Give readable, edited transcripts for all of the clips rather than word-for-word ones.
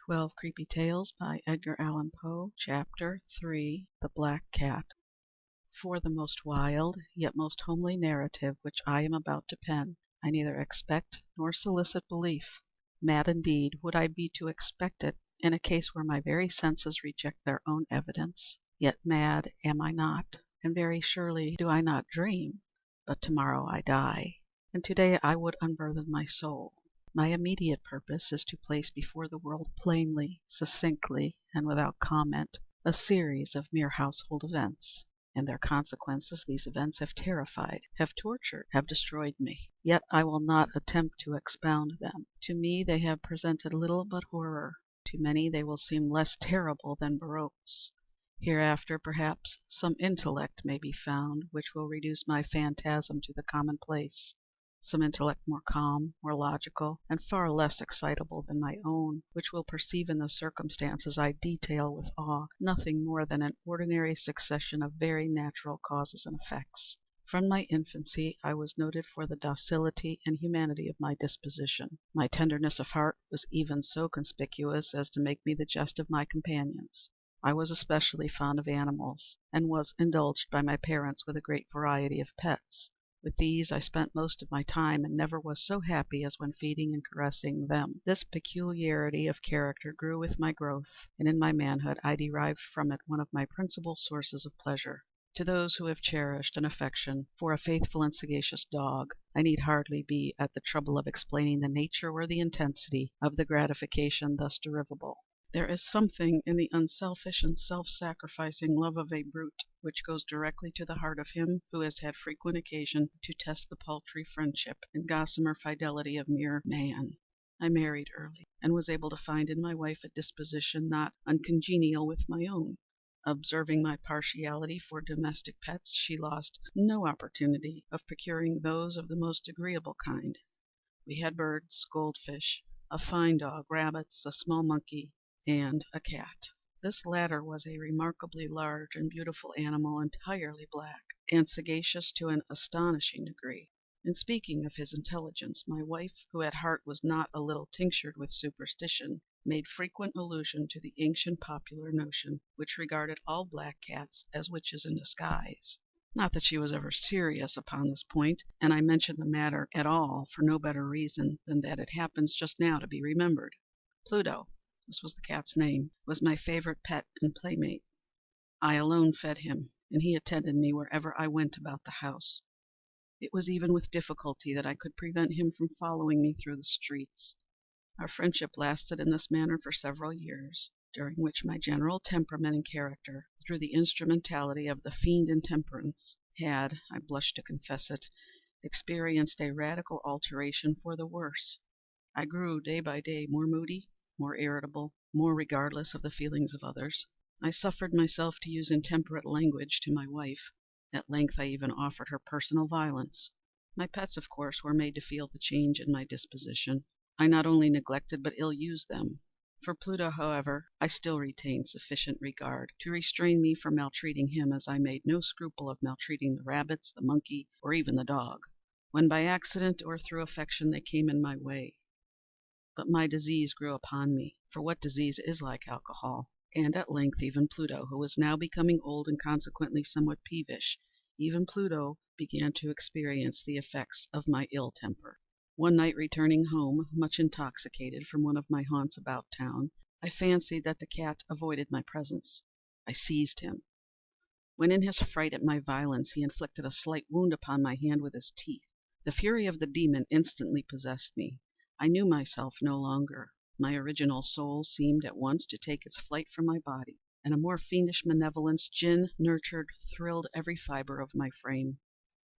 12 Creepy Tales by Edgar Allan Poe. Chapter 3 The Black Cat. For the most wild, yet most homely narrative which I am about to pen, I neither expect nor solicit belief. Mad indeed would I be to expect it in a case where my very senses reject their own evidence. Yet mad am I not, and very surely do I not dream. But tomorrow I die, and today I would unburthen my soul. My immediate purpose is to place before the world plainly, succinctly, and without comment, a series of mere household events. And their consequences these events have terrified, have tortured, have destroyed me. Yet I will not attempt to expound them. To me they have presented little but horror. To many they will seem less terrible than barroques. Hereafter, perhaps, some intellect may be found which will reduce my phantasm to the commonplace. Some intellect more calm, more logical, and far less excitable than my own, which will perceive in the circumstances I detail with awe nothing more than an ordinary succession of very natural causes and effects. From my infancy I was noted for the docility and humanity of my disposition. My tenderness of heart was even so conspicuous as to make me the jest of my companions. I was especially fond of animals, and was indulged by my parents with a great variety of pets. With these I spent most of my time, and never was so happy as when feeding and caressing them. This peculiarity of character grew with my growth, and in my manhood I derived from it one of my principal sources of pleasure. To those who have cherished an affection for a faithful and sagacious dog, I need hardly be at the trouble of explaining the nature or the intensity of the gratification thus derivable. There is something in the unselfish and self-sacrificing love of a brute which goes directly to the heart of him who has had frequent occasion to test the paltry friendship and gossamer fidelity of mere man. I married early, and was able to find in my wife a disposition not uncongenial with my own. Observing my partiality for domestic pets, she lost no opportunity of procuring those of the most agreeable kind. We had birds, goldfish, a fine dog, rabbits, a small monkey, and a cat. This latter was a remarkably large and beautiful animal, entirely black, and sagacious to an astonishing degree. In speaking of his intelligence, my wife, who at heart was not a little tinctured with superstition, made frequent allusion to the ancient popular notion, which regarded all black cats as witches in disguise. Not that she was ever serious upon this point, and I mention the matter at all for no better reason than that it happens just now to be remembered. Pluto, this was the cat's name, was my favorite pet and playmate. I alone fed him, and he attended me wherever I went about the house. It was even with difficulty that I could prevent him from following me through the streets. Our friendship lasted in this manner for several years, during which my general temperament and character, through the instrumentality of the fiend intemperance, had, I blush to confess it, experienced a radical alteration for the worse. I grew day by day more moody, more irritable, more regardless of the feelings of others. I suffered myself to use intemperate language to my wife. At length I even offered her personal violence. My pets, of course, were made to feel the change in my disposition. I not only neglected but ill-used them. For Pluto, however, I still retained sufficient regard to restrain me from maltreating him, as I made no scruple of maltreating the rabbits, the monkey, or even the dog, when by accident or through affection they came in my way. But my disease grew upon me, for what disease is like alcohol? And at length even Pluto, who was now becoming old and consequently somewhat peevish, even Pluto began to experience the effects of my ill temper. One night, returning home, much intoxicated, from one of my haunts about town, I fancied that the cat avoided my presence. I seized him, when in his fright at my violence he inflicted a slight wound upon my hand with his teeth. The fury of the demon instantly possessed me. I knew myself no longer. My original soul seemed at once to take its flight from my body, and a more fiendish malevolence, gin-nurtured, thrilled every fibre of my frame.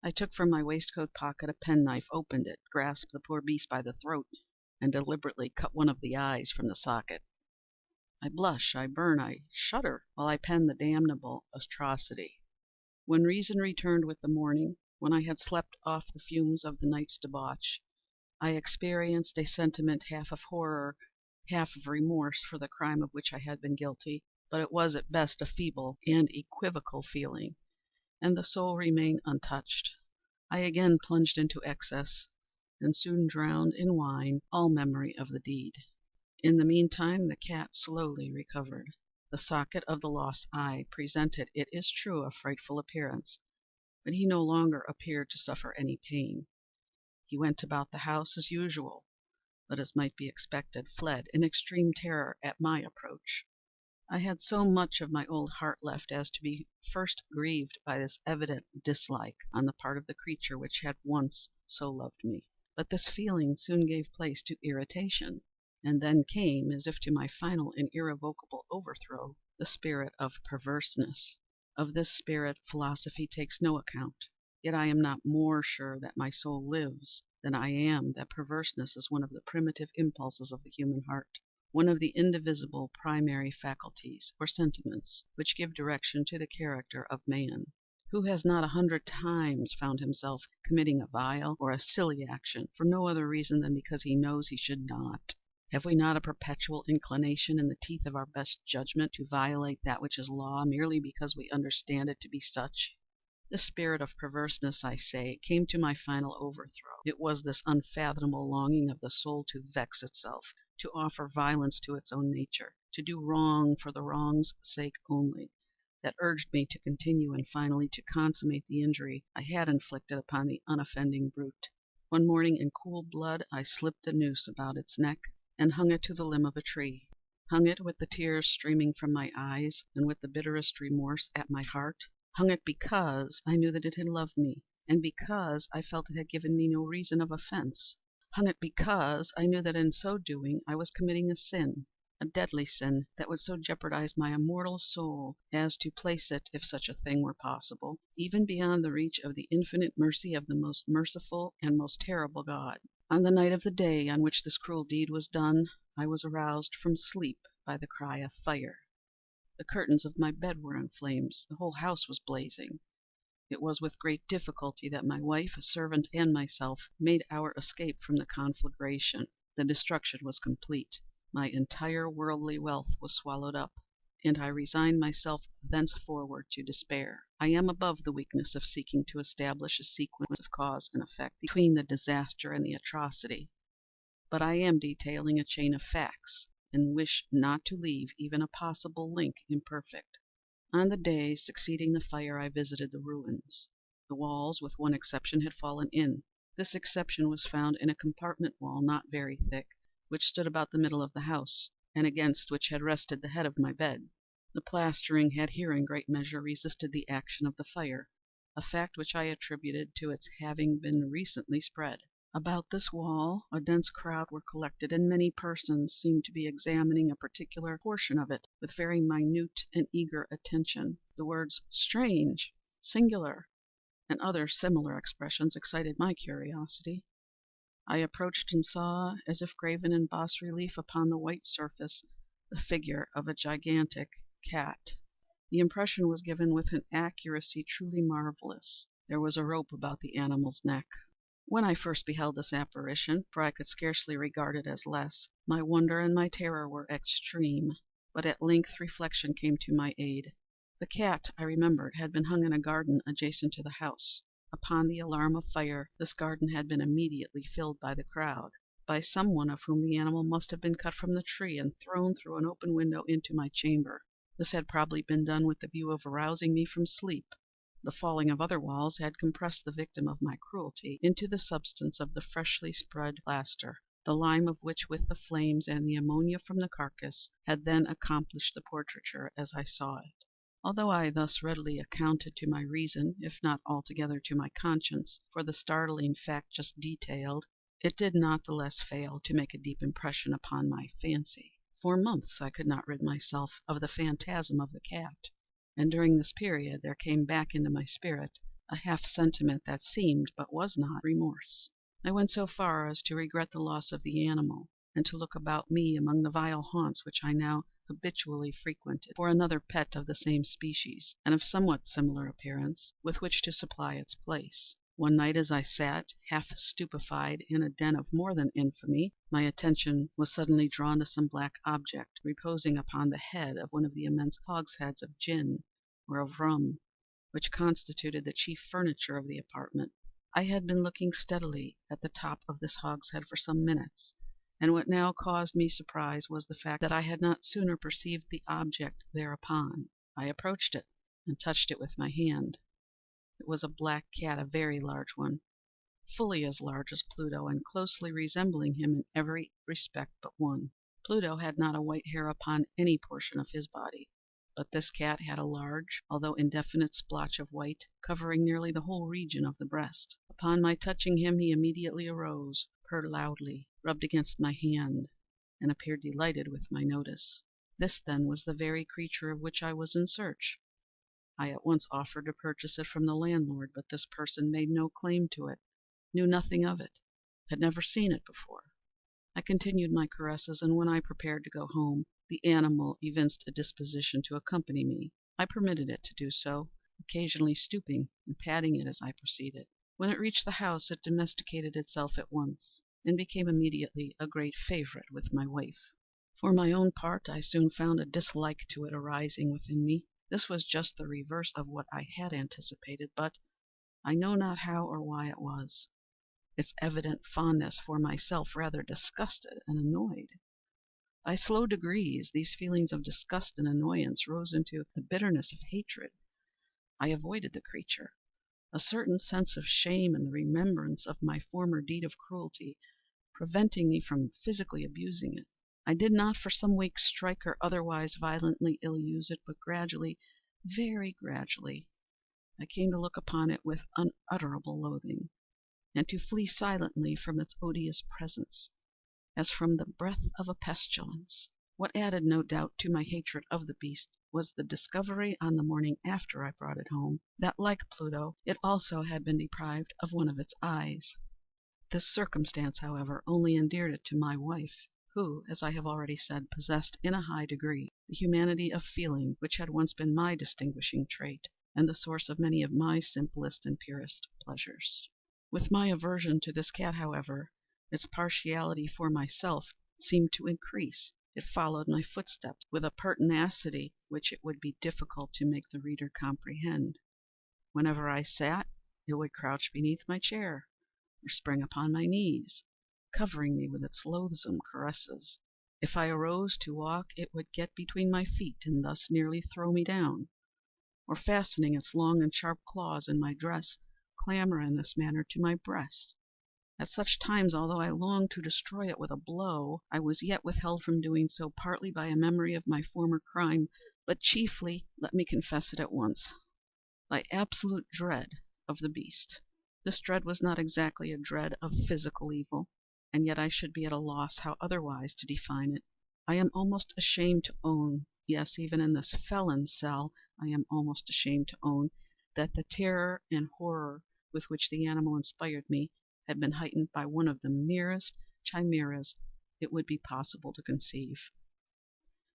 I took from my waistcoat pocket a penknife, opened it, grasped the poor beast by the throat, and deliberately cut one of the eyes from the socket. I blush, I burn, I shudder, while I pen the damnable atrocity. When reason returned with the morning, when I had slept off the fumes of the night's debauch, I experienced a sentiment half of horror, half of remorse for the crime of which I had been guilty, but it was at best a feeble and equivocal feeling, and the soul remained untouched. I again plunged into excess, and soon drowned in wine all memory of the deed. In the meantime the cat slowly recovered. The socket of the lost eye presented, it is true, a frightful appearance, but he no longer appeared to suffer any pain. He went about the house as usual, but, as might be expected, fled in extreme terror at my approach. I had so much of my old heart left as to be first grieved by this evident dislike on the part of the creature which had once so loved me. But this feeling soon gave place to irritation, and then came, as if to my final and irrevocable overthrow, the spirit of perverseness. Of this spirit philosophy takes no account. Yet I am not more sure that my soul lives than I am that perverseness is one of the primitive impulses of the human heart, one of the indivisible primary faculties or sentiments which give direction to the character of man. Who has not 100 times found himself committing a vile or a silly action for no other reason than because he knows he should not? Have we not a perpetual inclination, in the teeth of our best judgment, to violate that which is law merely because we understand it to be such? This spirit of perverseness, I say, came to my final overthrow. It was this unfathomable longing of the soul to vex itself, to offer violence to its own nature, to do wrong for the wrong's sake only, that urged me to continue and finally to consummate the injury I had inflicted upon the unoffending brute. One morning, in cool blood, I slipped a noose about its neck and hung it to the limb of a tree. Hung it with the tears streaming from my eyes and with the bitterest remorse at my heart. Hung it because I knew that it had loved me, and because I felt it had given me no reason of offense. Hung it because I knew that in so doing I was committing a sin, a deadly sin that would so jeopardize my immortal soul as to place it, if such a thing were possible, even beyond the reach of the infinite mercy of the most merciful and most terrible God. On the night of the day on which this cruel deed was done, I was aroused from sleep by the cry of fire. The curtains of my bed were in flames. The whole house was blazing. It was with great difficulty that my wife, a servant, and myself made our escape from the conflagration. The destruction was complete. My entire worldly wealth was swallowed up, and I resigned myself thenceforward to despair. I am above the weakness of seeking to establish a sequence of cause and effect between the disaster and the atrocity, but I am detailing a chain of facts, and wish not to leave even a possible link imperfect. On the day succeeding the fire I visited the ruins. The walls, with one exception, had fallen in. This exception was found in a compartment wall not very thick, which stood about the middle of the house, and against which had rested the head of my bed. The plastering had here in great measure resisted the action of the fire, a fact which I attributed to its having been recently spread. About this wall a dense crowd were collected, and many persons seemed to be examining a particular portion of it with very minute and eager attention. The words "strange," "singular," and other similar expressions excited my curiosity. I approached and saw, as if graven in bas relief upon the white surface, the figure of a gigantic cat. The impression was given with an accuracy truly marvelous. There was a rope about the animal's neck. When I first beheld this apparition, for I could scarcely regard it as less, my wonder and my terror were extreme. But at length reflection came to my aid. The cat, I remembered, had been hung in a garden adjacent to the house. Upon the alarm of fire, this garden had been immediately filled by the crowd, by some one of whom the animal must have been cut from the tree and thrown through an open window into my chamber. This had probably been done with the view of arousing me from sleep. The falling of other walls had compressed the victim of my cruelty into the substance of the freshly spread plaster, the lime of which, with the flames and the ammonia from the carcass, had then accomplished the portraiture as I saw it. Although I thus readily accounted to my reason, if not altogether to my conscience, for the startling fact just detailed, it did not the less fail to make a deep impression upon my fancy. For months I could not rid myself of the phantasm of the cat, and during this period there came back into my spirit a half sentiment that seemed, but was not, remorse. I went so far as to regret the loss of the animal, and to look about me among the vile haunts which I now habitually frequented, for another pet of the same species, and of somewhat similar appearance, with which to supply its place. One night, as I sat, half stupefied, in a den of more than infamy, my attention was suddenly drawn to some black object reposing upon the head of one of the immense hogsheads of gin or of rum, which constituted the chief furniture of the apartment. I had been looking steadily at the top of this hogshead for some minutes, And what now caused me surprise was the fact that I had not sooner perceived the object thereupon. I approached it and touched it with my hand. It was a black cat, a very large one, fully as large as Pluto, and closely resembling him in every respect but one. Pluto had not a white hair upon any portion of his body, but this cat had a large, although indefinite, splotch of white, covering nearly the whole region of the breast. Upon my touching him he immediately arose, purred loudly, rubbed against my hand, and appeared delighted with my notice. This, then, was the very creature of which I was in search. I at once offered to purchase it from the landlord, but this person made no claim to it, knew nothing of it, had never seen it before. I continued my caresses, and when I prepared to go home, the animal evinced a disposition to accompany me. I permitted it to do so, occasionally stooping and patting it as I proceeded. When it reached the house, it domesticated itself at once, and became immediately a great favorite with my wife. For my own part, I soon found a dislike to it arising within me. This was just the reverse of what I had anticipated, but I know not how or why it was. Its evident fondness for myself rather disgusted and annoyed. By slow degrees these feelings of disgust and annoyance rose into the bitterness of hatred. I avoided the creature, a certain sense of shame and the remembrance of my former deed of cruelty preventing me from physically abusing it. I did not for some weeks strike or otherwise violently ill use it, but gradually, very gradually, I came to look upon it with unutterable loathing, and to flee silently from its odious presence, as from the breath of a pestilence. What added, no doubt, to my hatred of the beast was the discovery, on the morning after I brought it home, that, like Pluto, it also had been deprived of one of its eyes. This circumstance, however, only endeared it to my wife, who, as I have already said, possessed in a high degree the humanity of feeling which had once been my distinguishing trait, and the source of many of my simplest and purest pleasures. With my aversion to this cat, however, its partiality for myself seemed to increase. It followed my footsteps with a pertinacity which it would be difficult to make the reader comprehend. Whenever I sat, it would crouch beneath my chair, or spring upon my knees, covering me with its loathsome caresses. If I arose to walk, it would get between my feet and thus nearly throw me down, or fastening its long and sharp claws in my dress, clamber in this manner to my breast. At such times, although I longed to destroy it with a blow, I was yet withheld from doing so, partly by a memory of my former crime, but chiefly, let me confess it at once, by absolute dread of the beast. This dread was not exactly a dread of physical evil, and yet I should be at a loss how otherwise to define it. I am almost ashamed to own, yes, even in this felon's cell, I am almost ashamed to own, that the terror and horror with which the animal inspired me had been heightened by one of the merest chimeras it would be possible to conceive.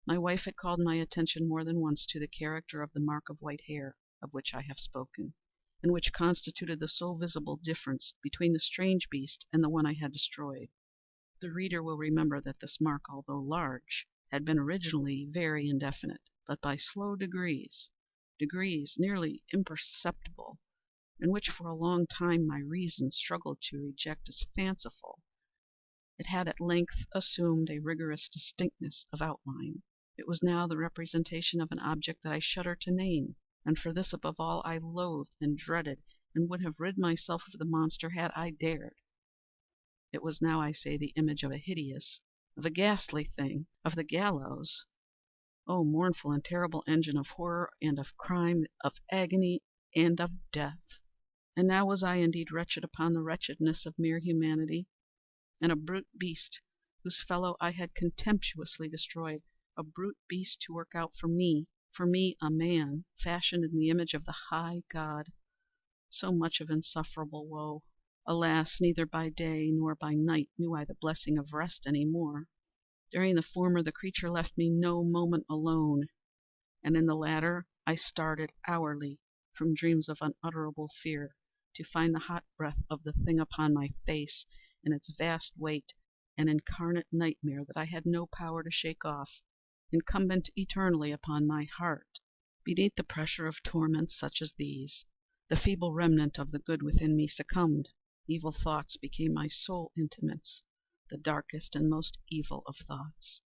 My wife had called my attention more than once to the character of the mark of white hair of which I have spoken, and which constituted the sole visible difference between the strange beast and the one I had destroyed. The reader will remember that this mark, although large, had been originally very indefinite, but by slow degrees nearly imperceptible, and which for a long time my reason struggled to reject as fanciful, it had at length assumed a rigorous distinctness of outline. It was now the representation of an object that I shudder to name, and for this above all I loathed and dreaded, and would have rid myself of the monster had I dared. It was now, I say, the image of a hideous, of a ghastly thing, of the gallows. O mournful and terrible engine of horror and of crime, of agony and of death! And now was I indeed wretched upon the wretchedness of mere humanity, and a brute beast whose fellow I had contemptuously destroyed, a brute beast to work out for me, a man, fashioned in the image of the high God, so much of insufferable woe. Alas! neither by day nor by night knew I the blessing of rest any more. During the former the creature left me no moment alone, and in the latter I started hourly from dreams of unutterable fear, to find the hot breath of the thing upon my face, and its vast weight an incarnate nightmare that I had no power to shake off, incumbent eternally upon my heart. Beneath the pressure of torments such as these, the feeble remnant of the good within me succumbed. Evil thoughts became my sole intimates. the darkest and most evil of thoughts.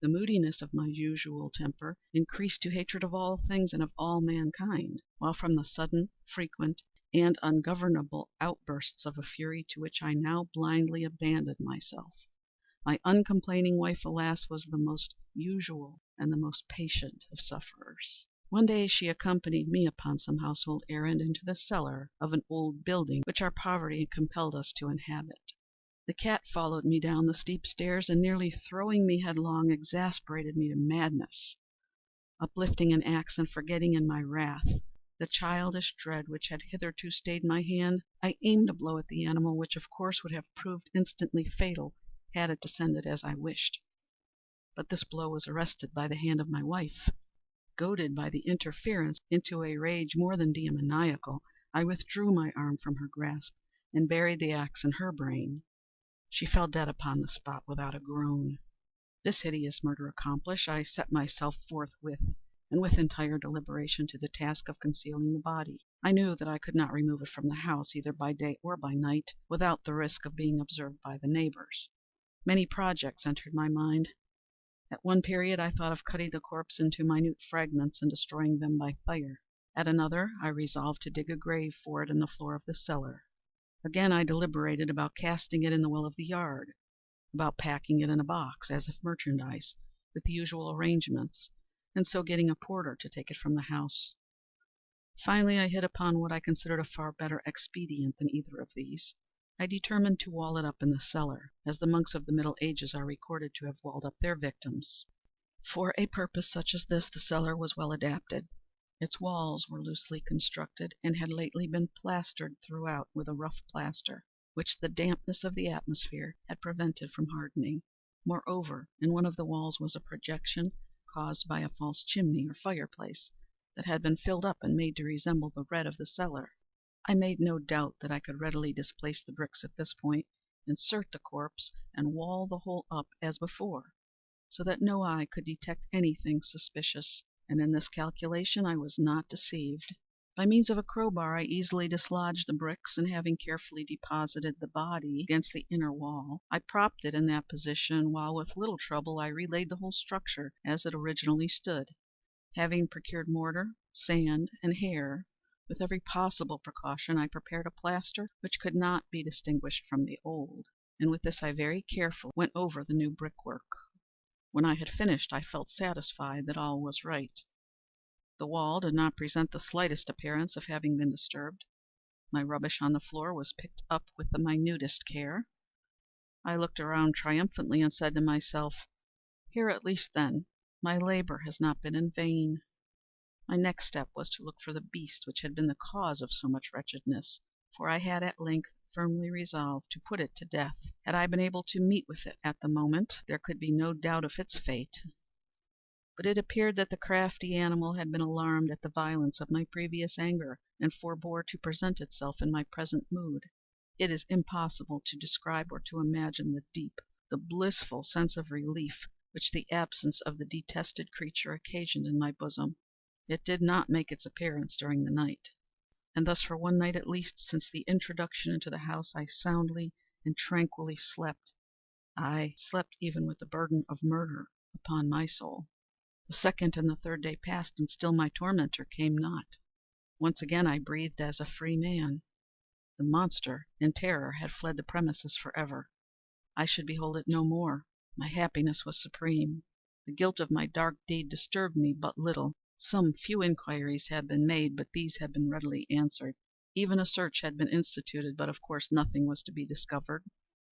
The moodiness of my usual temper increased to hatred of all things and of all mankind, while from the sudden, frequent, and ungovernable outbursts of a fury to which I now blindly abandoned myself, my uncomplaining wife, alas, was the most usual and the most patient of sufferers. One day she accompanied me upon some household errand into the cellar of an old building which our poverty compelled us to inhabit. The cat followed me down the steep stairs, and, nearly throwing me headlong, exasperated me to madness. Uplifting an axe, and forgetting in my wrath the childish dread which had hitherto stayed my hand, I aimed a blow at the animal, which of course would have proved instantly fatal had it descended as I wished. But this blow was arrested by the hand of my wife. Goaded by the interference into a rage more than demoniacal, I withdrew my arm from her grasp, and buried the axe in her brain. She fell dead upon the spot without a groan. This hideous murder accomplished, I set myself forthwith, and with entire deliberation, to the task of concealing the body. I knew that I could not remove it from the house, either by day or by night, without the risk of being observed by the neighbors. Many projects entered my mind. At one period I thought of cutting the corpse into minute fragments and destroying them by fire. At another I resolved to dig a grave for it in the floor of the cellar. Again I deliberated about casting it in the well of the yard, about packing it in a box, as if merchandise, with the usual arrangements, and so getting a porter to take it from the house. Finally I hit upon what I considered a far better expedient than either of these. I determined to wall it up in the cellar, as the monks of the Middle Ages are recorded to have walled up their victims. For a purpose such as this the cellar was well adapted. Its walls were loosely constructed, and had lately been plastered throughout with a rough plaster, which the dampness of the atmosphere had prevented from hardening. Moreover, in one of the walls was a projection caused by a false chimney or fireplace, that had been filled up and made to resemble the red of the cellar. I made no doubt that I could readily displace the bricks at this point, insert the corpse, and wall the whole up as before, so that no eye could detect anything suspicious. And in this calculation I was not deceived. By means of a crowbar I easily dislodged the bricks, and having carefully deposited the body against the inner wall, I propped it in that position, while with little trouble I relaid the whole structure as it originally stood. Having procured mortar, sand, and hair, with every possible precaution, I prepared a plaster which could not be distinguished from the old, and with this I very carefully went over the new brickwork. When I had finished, I felt satisfied that all was right. The wall did not present the slightest appearance of having been disturbed. My rubbish on the floor was picked up with the minutest care. I looked around triumphantly, and said to myself, "Here at least, then, my labor has not been in vain." My next step was to look for the beast which had been the cause of so much wretchedness, for I had at length firmly resolved to put it to death. Had I been able to meet with it at the moment, there could be no doubt of its fate. But it appeared that the crafty animal had been alarmed at the violence of my previous anger, and forbore to present itself in my present mood. It is impossible to describe or to imagine the deep, the blissful sense of relief which the absence of the detested creature occasioned in my bosom. It did not make its appearance during the night. And thus for one night at least, since the introduction into the house, I soundly and tranquilly slept. I slept even with the burden of murder upon my soul. The second and the third day passed, and still my tormentor came not. Once again I breathed as a free man. The monster, in terror, had fled the premises forever. I should behold it no more. My happiness was supreme. The guilt of my dark deed disturbed me but little. Some few inquiries had been made, but these had been readily answered. Even a search had been instituted, but of course nothing was to be discovered.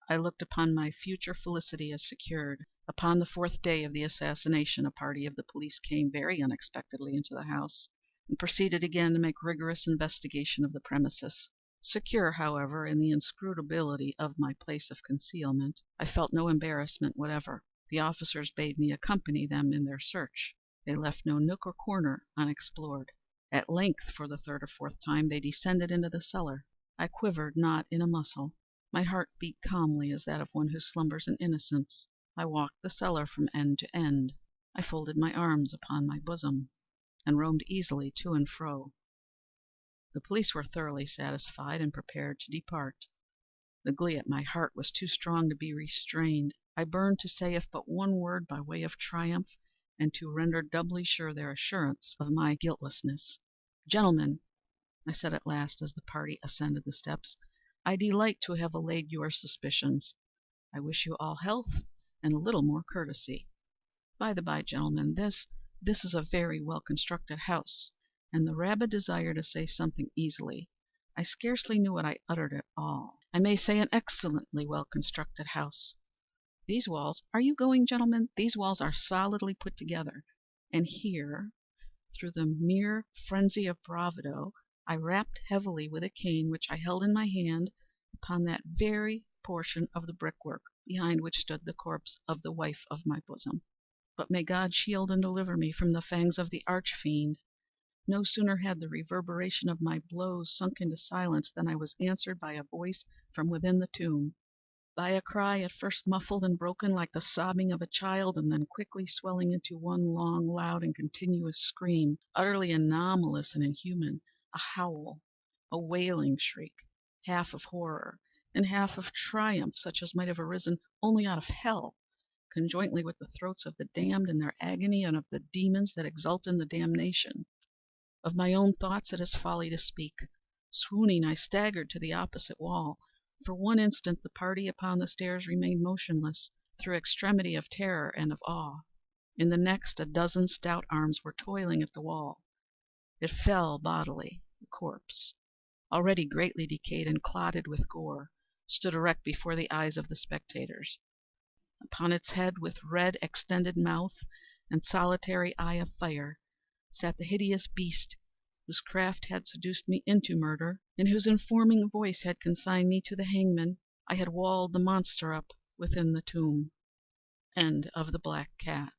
I looked upon my future felicity as secured. Upon the fourth day of the assassination, a party of the police came very unexpectedly into the house, and proceeded again to make rigorous investigation of the premises. Secure, however, in the inscrutability of my place of concealment, I felt no embarrassment whatever. The officers bade me accompany them in their search. They left no nook or corner unexplored. At length, for the third or fourth time, they descended into the cellar. I quivered not in a muscle. My heart beat calmly as that of one who slumbers in innocence. I walked the cellar from end to end. I folded my arms upon my bosom, and roamed easily to and fro. The police were thoroughly satisfied, and prepared to depart. The glee at my heart was too strong to be restrained. I burned to say if but one word by way of triumph, and to render doubly sure their assurance of my guiltlessness. "Gentlemen," I said at last, as the party ascended the steps, "I delight to have allayed your suspicions. I wish you all health and a little more courtesy. By the by, gentlemen, this is a very well constructed house." And the rabid desire to say something easily, I scarcely knew what I uttered at all. "I may say an excellently well constructed house. These walls—are you going, gentlemen? These walls are solidly put together." And here, through the mere frenzy of bravado, I rapped heavily with a cane which I held in my hand upon that very portion of the brickwork behind which stood the corpse of the wife of my bosom. But may God shield and deliver me from the fangs of the arch fiend! No sooner had the reverberation of my blows sunk into silence than I was answered by a voice from within the tomb, by a cry at first muffled and broken like the sobbing of a child, and then quickly swelling into one long, loud, and continuous scream, utterly anomalous and inhuman, a howl, a wailing shriek, half of horror and half of triumph, such as might have arisen only out of hell, conjointly with the throats of the damned in their agony, and of the demons that exult in the damnation. Of my own thoughts it is folly to speak. Swooning, I staggered to the opposite wall. For one instant the party upon the stairs remained motionless, through extremity of terror and of awe. In the next, a dozen stout arms were toiling at the wall. It fell bodily. The corpse, already greatly decayed and clotted with gore, stood erect before the eyes of the spectators. Upon its head, with red extended mouth and solitary eye of fire, sat the hideous beast whose craft had seduced me into murder, and whose informing voice had consigned me to the hangman. I had walled the monster up within the tomb. End of The Black Cat.